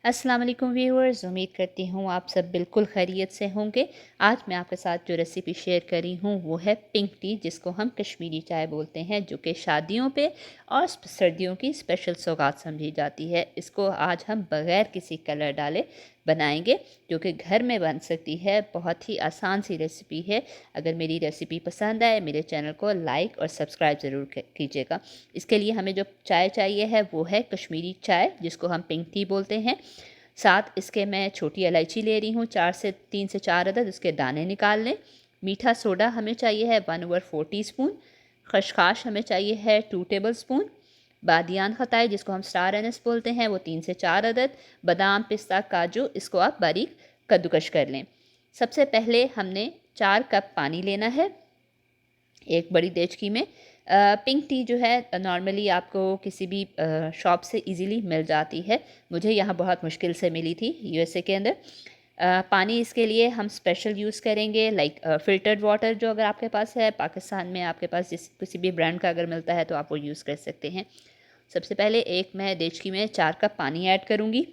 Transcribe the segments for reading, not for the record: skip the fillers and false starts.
अस्सलाम वालेकुम व्यूअर्स, उम्मीद करती हूँ आप सब बिल्कुल खैरियत से होंगे। आज मैं आपके साथ जो रेसिपी शेयर करी हूँ वो है पिंक टी, जिसको हम कश्मीरी चाय बोलते हैं, जो कि शादियों पे और सर्दियों की स्पेशल सौगात समझी जाती है। इसको आज हम बग़ैर किसी कलर डाले बनाएंगे, जो कि घर में बन सकती है। बहुत ही आसान सी रेसिपी है। अगर मेरी रेसिपी पसंद आए मेरे चैनल को लाइक और सब्सक्राइब ज़रूर कीजिएगा। इसके लिए हमें जो चाय चाहिए है वो है कश्मीरी चाय, जिसको हम पिंक टी बोलते हैं। साथ इसके मैं छोटी इलायची ले रही हूँ, 3 से 4 अदद, उसके दाने निकाल लें। मीठा सोडा हमें चाहिए है 1/4 टीस्पून। खसखस हमें चाहिए है 2 टेबल स्पून। बादियान खताई, जिसको हम स्टार एनिस बोलते हैं, वो 3 से 4 अदद। बादाम, पिस्ता, काजू, इसको आप बारीक कद्दूकश कर लें। सबसे पहले हमने 4 कप पानी लेना है एक बड़ी देचकी में। पिंक टी जो है नॉर्मली आपको किसी भी शॉप से इजीली मिल जाती है। मुझे यहाँ बहुत मुश्किल से मिली थी यूएसए के अंदर। पानी इसके लिए हम स्पेशल यूज़ करेंगे, लाइक फ़िल्टर्ड वाटर, जो अगर आपके पास है। पाकिस्तान में आपके पास किसी भी ब्रांड का अगर मिलता है तो आप वो यूज़ कर सकते हैं। सबसे पहले एक मैं देचकी में 4 कप पानी ऐड करूँगी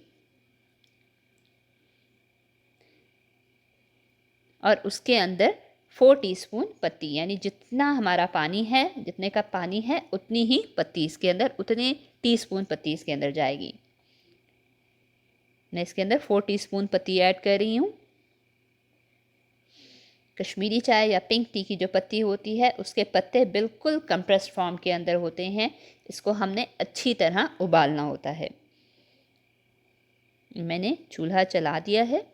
और उसके अंदर 4 टीस्पून पत्ती, यानी जितना हमारा पानी है, जितने का पानी है उतनी ही पत्ती इसके अंदर, उतने टीस्पून पत्ती इसके अंदर जाएगी। मैं इसके अंदर 4 टीस्पून पत्ती ऐड कर रही हूँ। कश्मीरी चाय या पिंक टी की जो पत्ती होती है उसके पत्ते बिल्कुल कंप्रेस्ड फॉर्म के अंदर होते हैं। इसको हमने अच्छी तरह उबालना होता है। मैंने चूल्हा चला दिया है,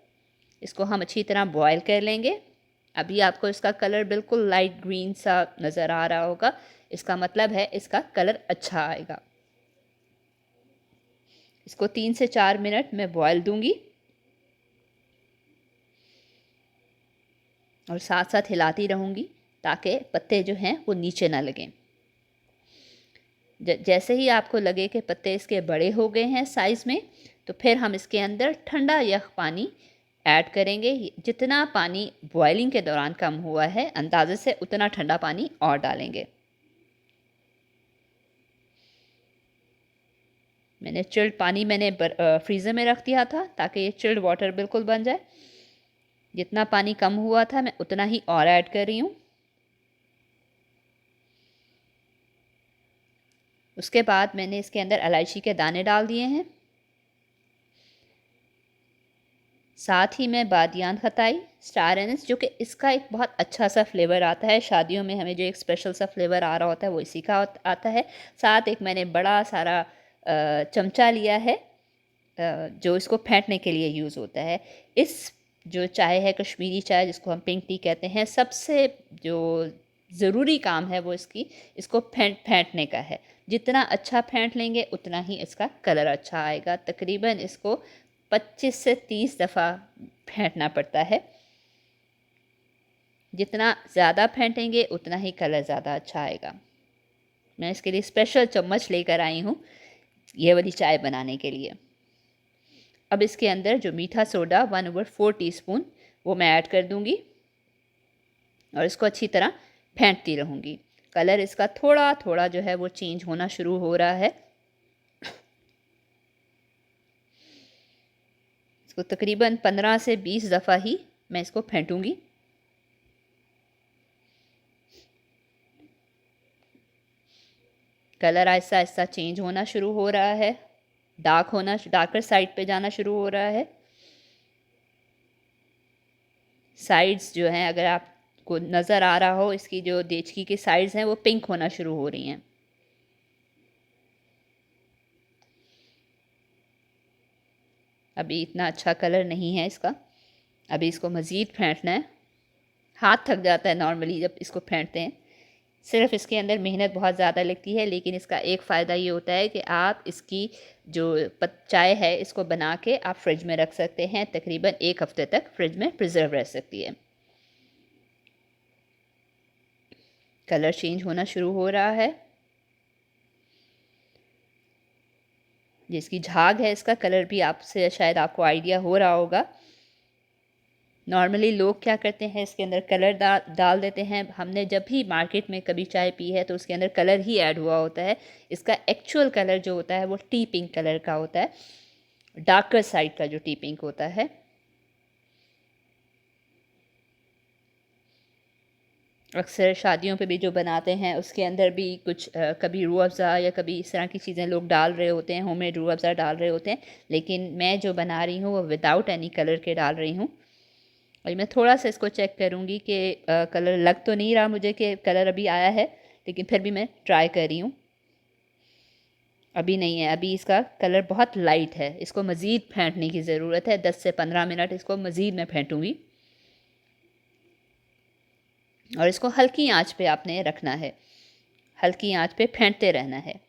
इसको हम अच्छी तरह बॉयल कर लेंगे। अभी आपको इसका कलर बिल्कुल लाइट ग्रीन सा नज़र आ रहा होगा, इसका मतलब है इसका कलर अच्छा आएगा। इसको 3 से 4 मिनट मैं बॉयल दूंगी और साथ साथ हिलाती रहूँगी ताकि पत्ते जो हैं वो नीचे ना लगें। जैसे ही आपको लगे कि पत्ते इसके बड़े हो गए हैं साइज़ में, तो फिर हम इसके अंदर ठंडा यख पानी ऐड करेंगे। जितना पानी बॉइलिंग के दौरान कम हुआ है अंदाजे से उतना ठंडा पानी और डालेंगे। मैंने चिल्ड पानी फ्रीज़र में रख दिया था ताकि ये चिल्ड वाटर बिल्कुल बन जाए। जितना पानी कम हुआ था मैं उतना ही और ऐड कर रही हूँ। उसके बाद मैंने इसके अंदर इलायची के दाने डाल दिए हैं। साथ ही मैं बादियान खताई, स्टार एनिस, जो कि इसका एक बहुत अच्छा सा फ्लेवर आता है। शादियों में हमें जो एक स्पेशल सा फ्लेवर आ रहा होता है वो इसी का आता है। साथ एक मैंने बड़ा सारा चमचा लिया है जो इसको फेंटने के लिए यूज़ होता है। इस जो चाय है कश्मीरी चाय, जिसको हम पिंक टी कहते हैं, सबसे जो ज़रूरी काम है वो इसको फेंटने का है। जितना अच्छा फेंट लेंगे उतना ही इसका कलर अच्छा आएगा। तकरीबन इसको 25 से 30 दफ़ा फेंटना पड़ता है। जितना ज़्यादा फेंटेंगे उतना ही कलर ज़्यादा अच्छा आएगा। मैं इसके लिए स्पेशल चम्मच लेकर आई हूँ ये वाली चाय बनाने के लिए। अब इसके अंदर जो मीठा सोडा 1/4 टीस्पून वो मैं ऐड कर दूंगी और इसको अच्छी तरह फेंटती रहूँगी। कलर इसका थोड़ा थोड़ा जो है वो चेंज होना शुरू हो रहा है। इसको तकरीबन 15 से 20 दफ़ा ही मैं इसको फेंटूंगी। कलर आहिस्ता आहिस्ता चेंज होना शुरू हो रहा है, डार्कर साइड पे जाना शुरू हो रहा है। साइड्स जो हैं, अगर आपको नज़र आ रहा हो, इसकी जो देचकी की साइड्स हैं वो पिंक होना शुरू हो रही हैं। अभी इतना अच्छा कलर नहीं है इसका, अभी इसको मज़ीद फेंटना है। हाथ थक जाता है नॉर्मली जब इसको फेंटते हैं। सिर्फ इसके अंदर मेहनत बहुत ज़्यादा लगती है, लेकिन इसका एक फ़ायदा ये होता है कि आप इसकी जो चाय है इसको बना के आप फ्रिज में रख सकते हैं। तकरीबन 1 हफ़्ते तक फ्रिज में प्रिजर्व रह सकती है। कलर चेंज होना शुरू हो रहा है। जिसकी झाग है इसका कलर भी आपसे शायद आपको आइडिया हो रहा होगा। नॉर्मली लोग क्या करते हैं, इसके अंदर कलर डाल देते हैं। हमने जब भी मार्केट में कभी चाय पी है तो उसके अंदर कलर ही ऐड हुआ होता है। इसका एक्चुअल कलर जो होता है वो टी पिंक कलर का होता है। डार्कर साइड का जो टी पिंक होता है। अक्सर शादियों पे भी जो बनाते हैं उसके अंदर भी कुछ कभी रूह अफ़ज़ा या कभी इस तरह की चीज़ें लोग डाल रहे होते हैं, होममेड रूह अफ़ज़ा डाल रहे होते हैं, लेकिन मैं जो बना रही हूँ वो विदाउट एनी कलर के डाल रही हूँ। और मैं थोड़ा सा इसको चेक करूँगी कि कलर लग तो नहीं रहा मुझे कि कलर अभी आया है, लेकिन फिर भी मैं ट्राई कर रही हूँ। अभी नहीं है, अभी इसका कलर बहुत लाइट है, इसको मज़ीद फेंटने की ज़रूरत है। 10 से 15 मिनट इसको मज़ीद मैं फेंटूँगी और इसको हल्की आंच पे आपने रखना है, हल्की आंच पे फेंटते रहना है।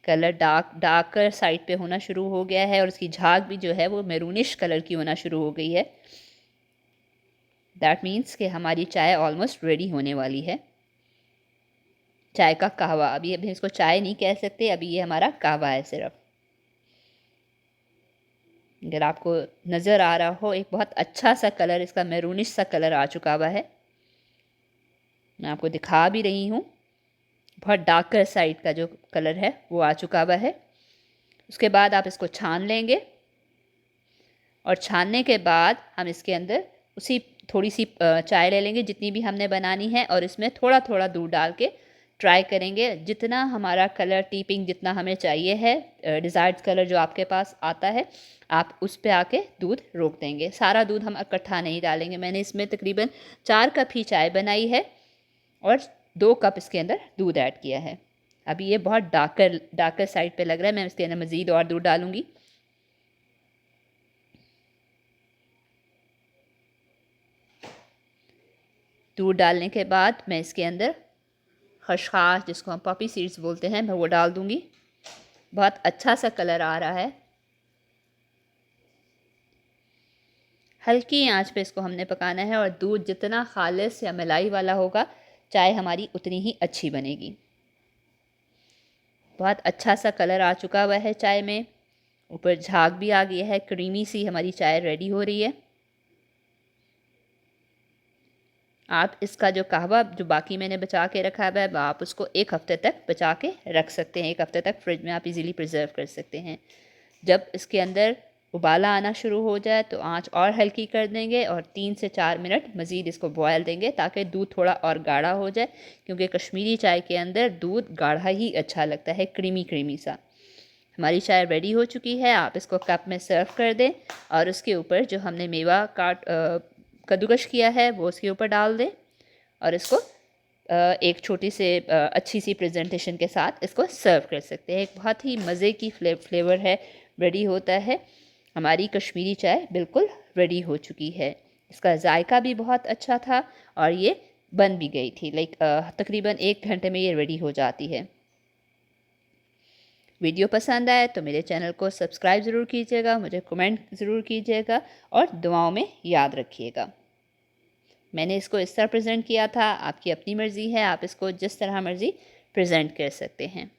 कलर डार्कर साइड पे होना शुरू हो गया है और उसकी झाग भी जो है वो मैरूनिश कलर की होना शुरू हो गई है। दैट मीन्स कि हमारी चाय ऑलमोस्ट रेडी होने वाली है। चाय का कहवा, अभी अभी इसको चाय नहीं कह सकते, अभी ये हमारा कहवा है सिर्फ। अगर आपको नज़र आ रहा हो, एक बहुत अच्छा सा कलर, इसका मैरूनिश सा कलर आ चुका हुआ है। मैं आपको दिखा भी रही हूँ, बहुत डार्कर साइड का जो कलर है वो आ चुका हुआ है। उसके बाद आप इसको छान लेंगे और छानने के बाद हम इसके अंदर उसी थोड़ी सी चाय ले लेंगे जितनी भी हमने बनानी है और इसमें थोड़ा थोड़ा दूध डाल के ट्राई करेंगे। जितना हमारा कलर टी पिंक जितना हमें चाहिए है, डिज़ायर्ड कलर जो आपके पास आता है, आप उस पे आके दूध रोक देंगे। सारा दूध हम इकट्ठा नहीं डालेंगे। मैंने इसमें तकरीबन 4 कप ही चाय बनाई है और 2 कप इसके अंदर दूध ऐड किया है। अभी ये बहुत डार्कर साइड पे लग रहा है, मैं इसके अंदर मज़ीद और दूध डालूँगी। दूध डालने के बाद मैं इसके अंदर खसखस, जिसको हम पॉपी सीड्स बोलते हैं, मैं वो डाल दूँगी। बहुत अच्छा सा कलर आ रहा है। हल्की आंच पे इसको हमने पकाना है और दूध जितना खालिस या मलाई वाला होगा, चाय हमारी उतनी ही अच्छी बनेगी। बहुत अच्छा सा कलर आ चुका हुआ है चाय में, ऊपर झाग भी आ गया है, क्रीमी सी हमारी चाय रेडी हो रही है। आप इसका जो कहवा जो बाकी मैंने बचा के रखा हुआ है, आप उसको 1 हफ़्ते तक बचा के रख सकते हैं। 1 हफ़्ते तक फ्रिज में आप इजीली प्रिजर्व कर सकते हैं। जब इसके अंदर उबाला आना शुरू हो जाए तो आंच और हल्की कर देंगे और 3 से 4 मिनट मज़ीद इसको बॉयल देंगे ताकि दूध थोड़ा और गाढ़ा हो जाए, क्योंकि कश्मीरी चाय के अंदर दूध गाढ़ा ही अच्छा लगता है, क्रीमी क्रीमी सा। हमारी चाय रेडी हो चुकी है, आप इसको कप में सर्व कर दें और उसके ऊपर जो हमने मेवा कद्दूकश किया है वो उसके ऊपर डाल दें और इसको एक छोटी से अच्छी सी प्रेजेंटेशन के साथ इसको सर्व कर सकते हैं। एक बहुत ही मज़े की फ्लेवर है, रेडी होता है। हमारी कश्मीरी चाय बिल्कुल रेडी हो चुकी है। इसका जायका भी बहुत अच्छा था और ये बन भी गई थी, तकरीबन 1 घंटे में ये रेडी हो जाती है। वीडियो पसंद आए तो मेरे चैनल को सब्सक्राइब ज़रूर कीजिएगा, मुझे कमेंट ज़रूर कीजिएगा और दुआओं में याद रखिएगा। मैंने इसको इस तरह प्रेजेंट किया था, आपकी अपनी मर्ज़ी है, आप इसको जिस तरह मर्ज़ी प्रेजेंट कर सकते हैं।